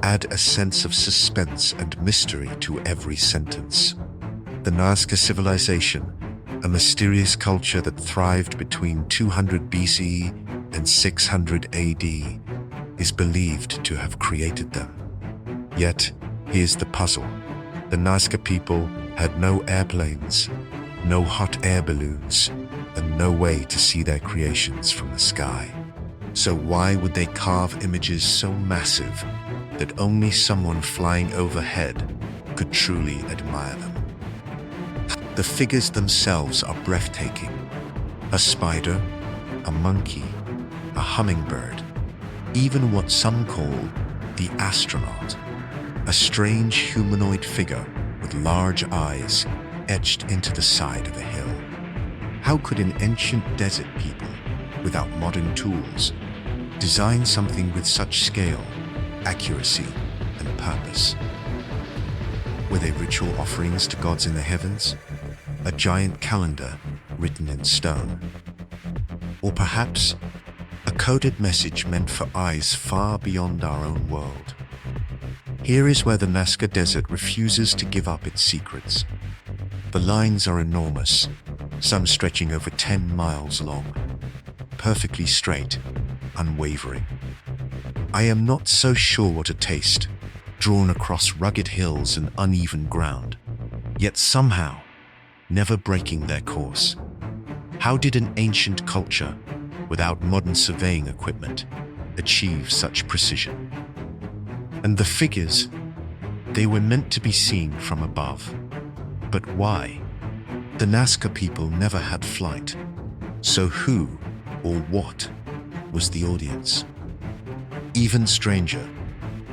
add a sense of suspense and mystery to every sentence. The Nazca civilization, a mysterious culture that thrived between 200 BCE and 600 AD, is believed to have created them. Yet, here's the puzzle. The Nazca people had no airplanes, no hot air balloons, and no way to see their creations from the sky. So why would they carve images so massive that only someone flying overhead could truly admire them? The figures themselves are breathtaking. A spider, a monkey, a hummingbird, even what some call the astronaut, a strange humanoid figure with large eyes etched into the side of a hill. How could an ancient desert people, without modern tools, design something with such scale, accuracy, and purpose? Were they ritual offerings to gods in the heavens? A giant calendar written in stone? Or perhaps a coded message meant for eyes far beyond our own world? Here is where the Nazca Desert refuses to give up its secrets. The lines are enormous, some stretching over 10 miles long, perfectly straight, unwavering. I am not so sure what a taste, drawn across rugged hills and uneven ground, yet somehow never breaking their course. How did an ancient culture, without modern surveying equipment, achieve such precision? And the figures, they were meant to be seen from above. But why? The Nazca people never had flight. So who or what was the audience? Even stranger,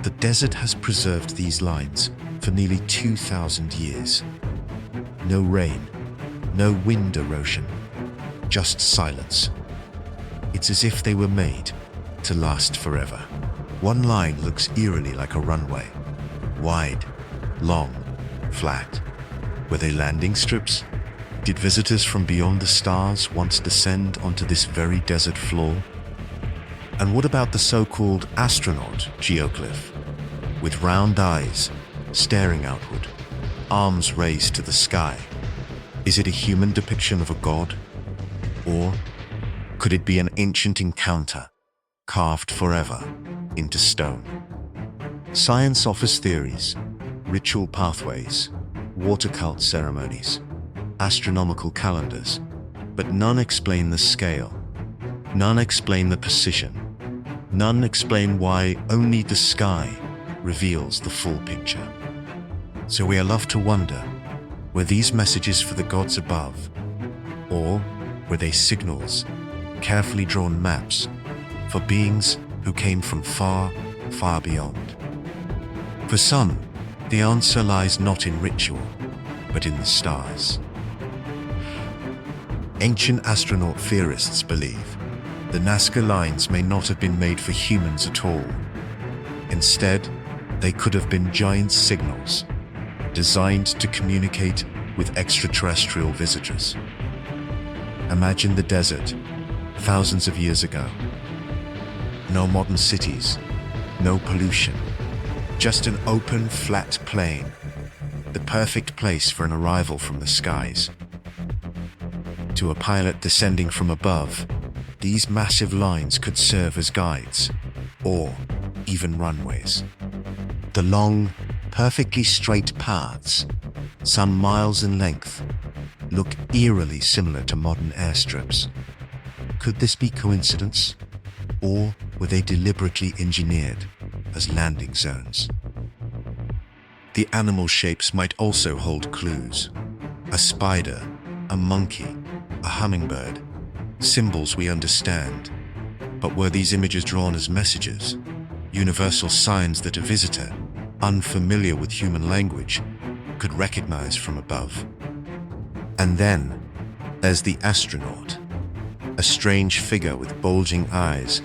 the desert has preserved these lines for nearly 2,000 years. No rain, no wind erosion, just silence. It's as if they were made to last forever. One line looks eerily like a runway. Wide, long, flat. Were they landing strips? Did visitors from beyond the stars once descend onto this very desert floor? And what about the so-called astronaut geoglyph? With round eyes, staring outward, arms raised to the sky. Is it a human depiction of a god? Or could it be an ancient encounter, carved forever into stone? Science offers theories, ritual pathways, water cult ceremonies, astronomical calendars, but none explain the scale. None explain the precision. None explain why only the sky reveals the full picture. So we are left to wonder, were these messages for the gods above? Or were they signals, carefully drawn maps, for beings who came from far, far beyond? For some, the answer lies not in ritual, but in the stars. Ancient astronaut theorists believe the Nazca lines may not have been made for humans at all. Instead, they could have been giant signals designed to communicate with extraterrestrial visitors. Imagine the desert thousands of years ago. No modern cities, no pollution, just an open, flat plain, the perfect place for an arrival from the skies. To a pilot descending from above, these massive lines could serve as guides, or even runways. The long, perfectly straight paths, some miles in length, look eerily similar to modern airstrips. Could this be coincidence? Or were they deliberately engineered as landing zones? The animal shapes might also hold clues. A spider, a monkey, a hummingbird, symbols we understand. But were these images drawn as messages, universal signs that a visitor, unfamiliar with human language, could recognize from above? And then there's the astronaut, a strange figure with bulging eyes,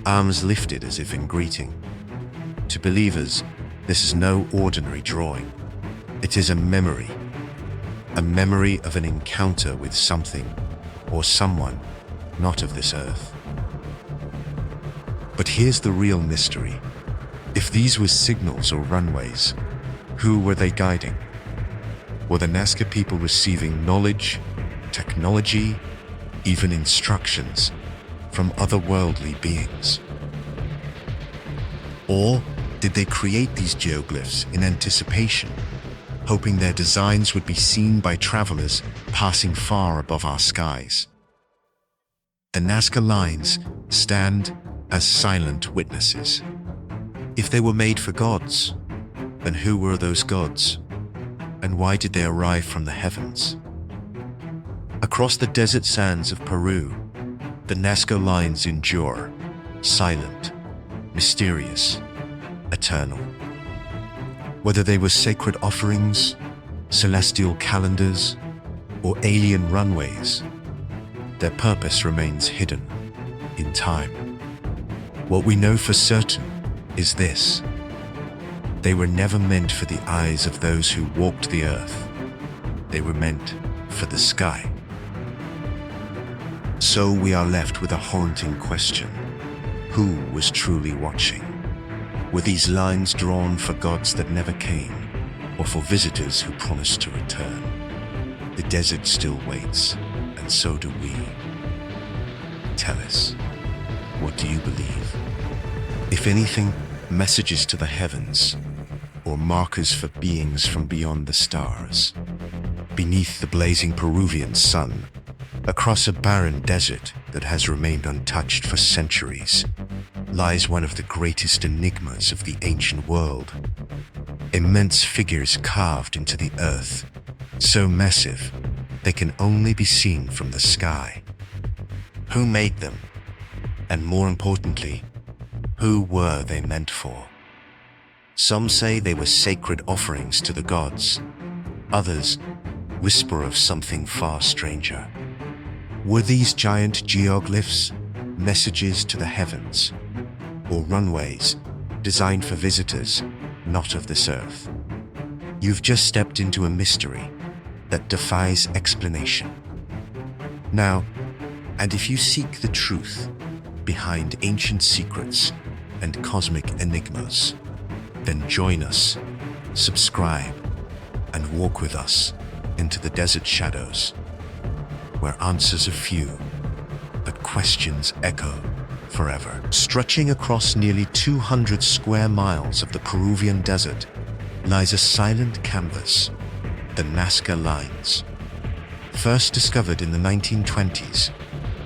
arms lifted as if in greeting. To believers, this is no ordinary drawing. It is a memory of an encounter with something or someone not of this earth. But here's the real mystery. If these were signals or runways, who were they guiding? Were the Nazca people receiving knowledge, technology, even instructions from otherworldly beings? Or did they create these geoglyphs in anticipation, hoping their designs would be seen by travelers passing far above our skies? The Nazca lines stand as silent witnesses. If they were made for gods, then who were those gods? And why did they arrive from the heavens? Across the desert sands of Peru, the Nazca lines endure, silent, mysterious, eternal. Whether they were sacred offerings, celestial calendars, or alien runways, their purpose remains hidden in time. What we know for certain is this: they were never meant for the eyes of those who walked the earth. They were meant for the sky. So we are left with a haunting question. Who was truly watching? Were these lines drawn for gods that never came, or for visitors who promised to return? The desert still waits, and so do we. Tell us, what do you believe? If anything, messages to the heavens, or markers for beings from beyond the stars. Beneath the blazing Peruvian sun, across a barren desert that has remained untouched for centuries, lies one of the greatest enigmas of the ancient world. Immense figures carved into the earth, so massive they can only be seen from the sky. Who made them? And more importantly, who were they meant for? Some say they were sacred offerings to the gods. Others whisper of something far stranger. Were these giant geoglyphs messages to the heavens, or runways designed for visitors not of this earth? You've just stepped into a mystery that defies explanation. Now, and if you seek the truth behind ancient secrets and cosmic enigmas, then join us, subscribe, and walk with us into the desert shadows, where answers are few, but questions echo forever. Stretching across nearly 200 square miles of the Peruvian desert lies a silent canvas, the Nazca lines. First discovered in the 1920s,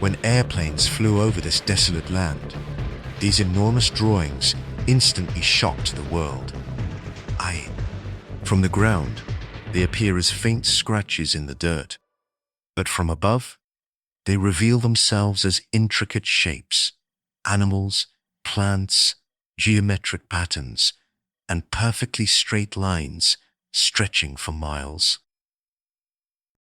when airplanes flew over this desolate land, these enormous drawings instantly shocked the world. From the ground, they appear as faint scratches in the dirt, but from above, they reveal themselves as intricate shapes, animals, plants, geometric patterns, and perfectly straight lines stretching for miles.